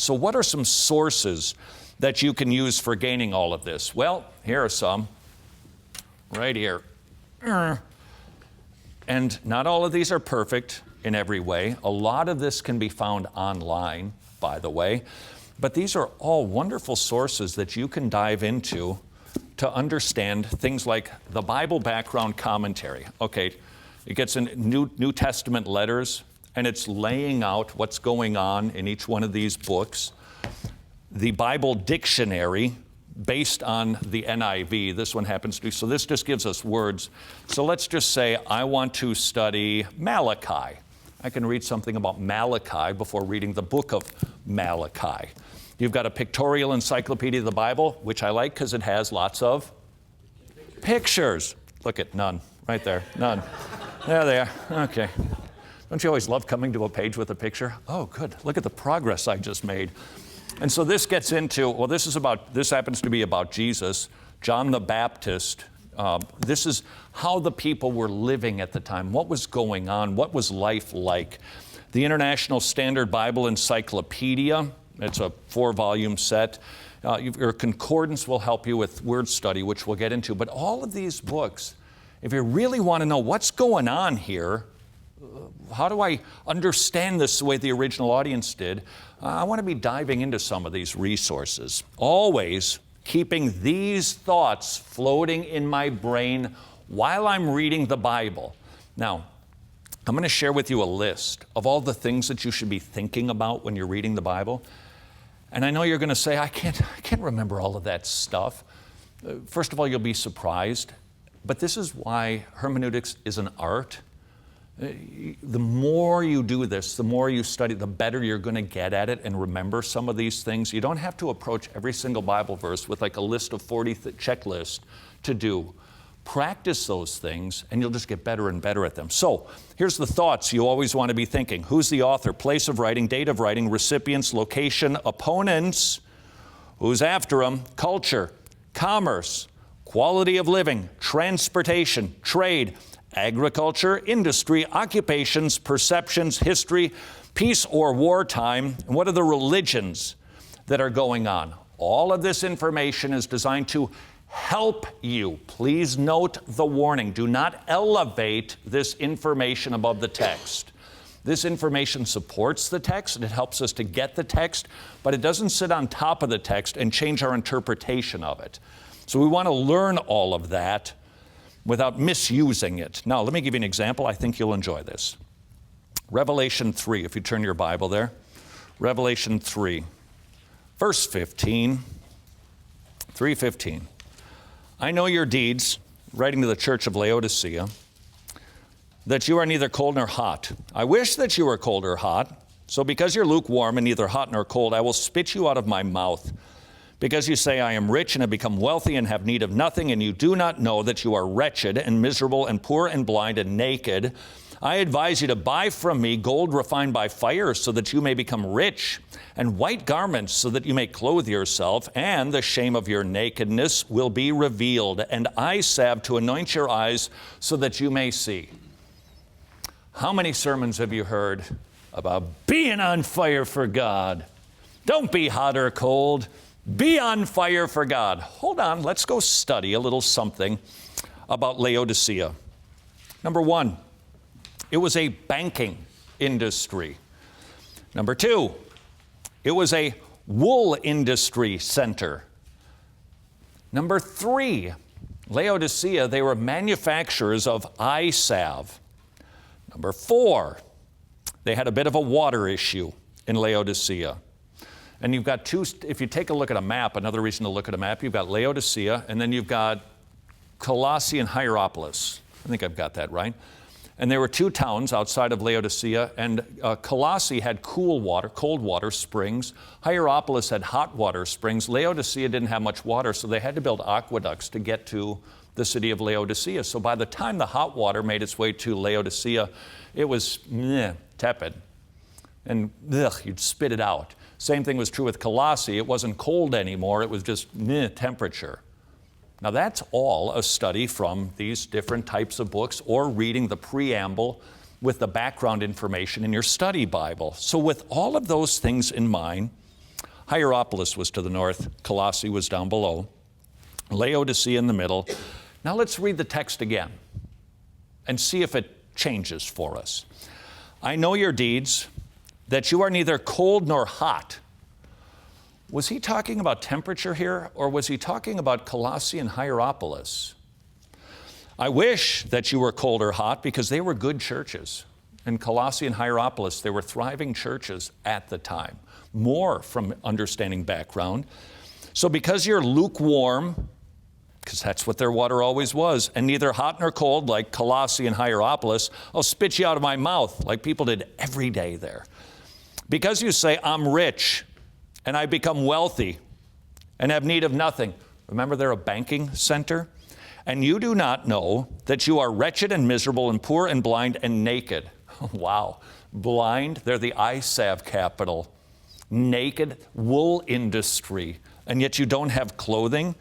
So what are some sources that you can use for gaining all of this? Well, here are some, right here. And not all of these are perfect in every way. A lot of this can be found online, by the way. But these are all wonderful sources that you can dive into to understand things like the Bible background commentary. Okay, it gets in New Testament letters, and it's laying out what's going on in each one of these books. The Bible dictionary, based on the NIV, this one happens to be, so this just gives us words. So let's just say I want to study Malachi. I can read something about Malachi before reading the book of Malachi. You've got a pictorial encyclopedia of the Bible, which I like because it has lots of pictures. Look at none, right there, none. There they are, okay. Don't you always love coming to a page with a picture? Oh, good, look at the progress I just made. And so this gets into, well, this happens to be about Jesus, John the Baptist. This is how the people were living at the time. What was going on? What was life like? The International Standard Bible Encyclopedia, it's a 4-volume set. Your concordance will help you with word study, which we'll get into. But all of these books, if you really want to know what's going on here, how do I understand this the way the original audience did? I want to be diving into some of these resources. Always keeping these thoughts floating in my brain while I'm reading the Bible. Now, I'm going to share with you a list of all the things that you should be thinking about when you're reading the Bible. And I know you're going to say, I can't remember all of that stuff. First of all, you'll be surprised. But this is why hermeneutics is an art. The more you do this, the more you study, the better you're going to get at it and remember some of these things. You don't have to approach every single Bible verse with like a list of 40 checklist to do. Practice those things and you'll just get better and better at them. So here's the thoughts you always want to be thinking. Who's the author? Place of writing, date of writing, recipients, location, opponents, who's after them, culture, commerce, quality of living, transportation, trade, agriculture, industry, occupations, perceptions, history, peace or wartime, and what are the religions that are going on. All of this information is designed to help you. Please note the warning. Do not elevate this information above the text. This information supports the text and it helps us to get the text, but it doesn't sit on top of the text and change our interpretation of it. So we want to learn all of that without misusing it. Now, let me give you an example. I think you'll enjoy this. Revelation 3, if you turn your Bible there. Revelation 3, verse 15, 3:15. I know your deeds, writing to the church of Laodicea, that you are neither cold nor hot. I wish that you were cold or hot. So because you're lukewarm and neither hot nor cold, I will spit you out of my mouth. Because you say, I am rich and have become wealthy and have need of nothing, and you do not know that you are wretched and miserable and poor and blind and naked, I advise you to buy from me gold refined by fire so that you may become rich, and white garments so that you may clothe yourself, and the shame of your nakedness will be revealed, and eye salve to anoint your eyes so that you may see. How many sermons have you heard about being on fire for God? Don't be hot or cold. Be on fire for God. Hold on, let's go study a little something about Laodicea. Number one, it was a banking industry. Number two, it was a wool industry center. Number three, Laodicea, they were manufacturers of eye salve. Number four, they had a bit of a water issue in Laodicea. And you've got two, if you take a look at a map, another reason to look at a map, you've got Laodicea, and then you've got Colossae and Hierapolis. I think I've got that right. And there were two towns outside of Laodicea, and Colossae had cold water springs. Hierapolis had hot water springs. Laodicea didn't have much water, so they had to build aqueducts to get to the city of Laodicea. So by the time the hot water made its way to Laodicea, it was tepid. And you'd spit it out. Same thing was true with Colossae. It wasn't cold anymore. It was just temperature. Now that's all a study from these different types of books or reading the preamble with the background information in your study Bible. So with all of those things in mind, Hierapolis was to the north, Colossae was down below, Laodicea in the middle. Now let's read the text again and see if it changes for us. I know your deeds, that you are neither cold nor hot. Was he talking about temperature here, or was he talking about Colossae and Hierapolis? I wish that you were cold or hot, because they were good churches. In Colossae and Hierapolis, they were thriving churches at the time. More from understanding background. So because you're lukewarm, because that's what their water always was, and neither hot nor cold like Colossae and Hierapolis, I'll spit you out of my mouth like people did every day there. Because you say, I'm rich, and I become wealthy, and have need of nothing. Remember, they're a banking center? And you do not know that you are wretched and miserable and poor and blind and naked. Wow. Blind, they're the eye salve capital. Naked, wool industry, and yet you don't have clothing.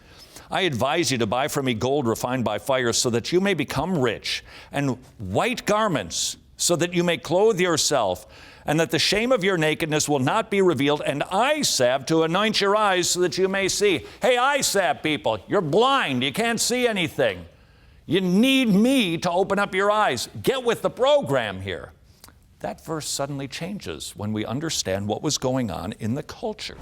I advise you to buy from me gold refined by fire, so that you may become rich, and white garments, so that you may clothe yourself, and that the shame of your nakedness will not be revealed, and eye salve to anoint your eyes, so that you may see. Hey, eye salve people, you're blind, you can't see anything. You need me to open up your eyes. Get with the program here. That verse suddenly changes when we understand what was going on in the culture.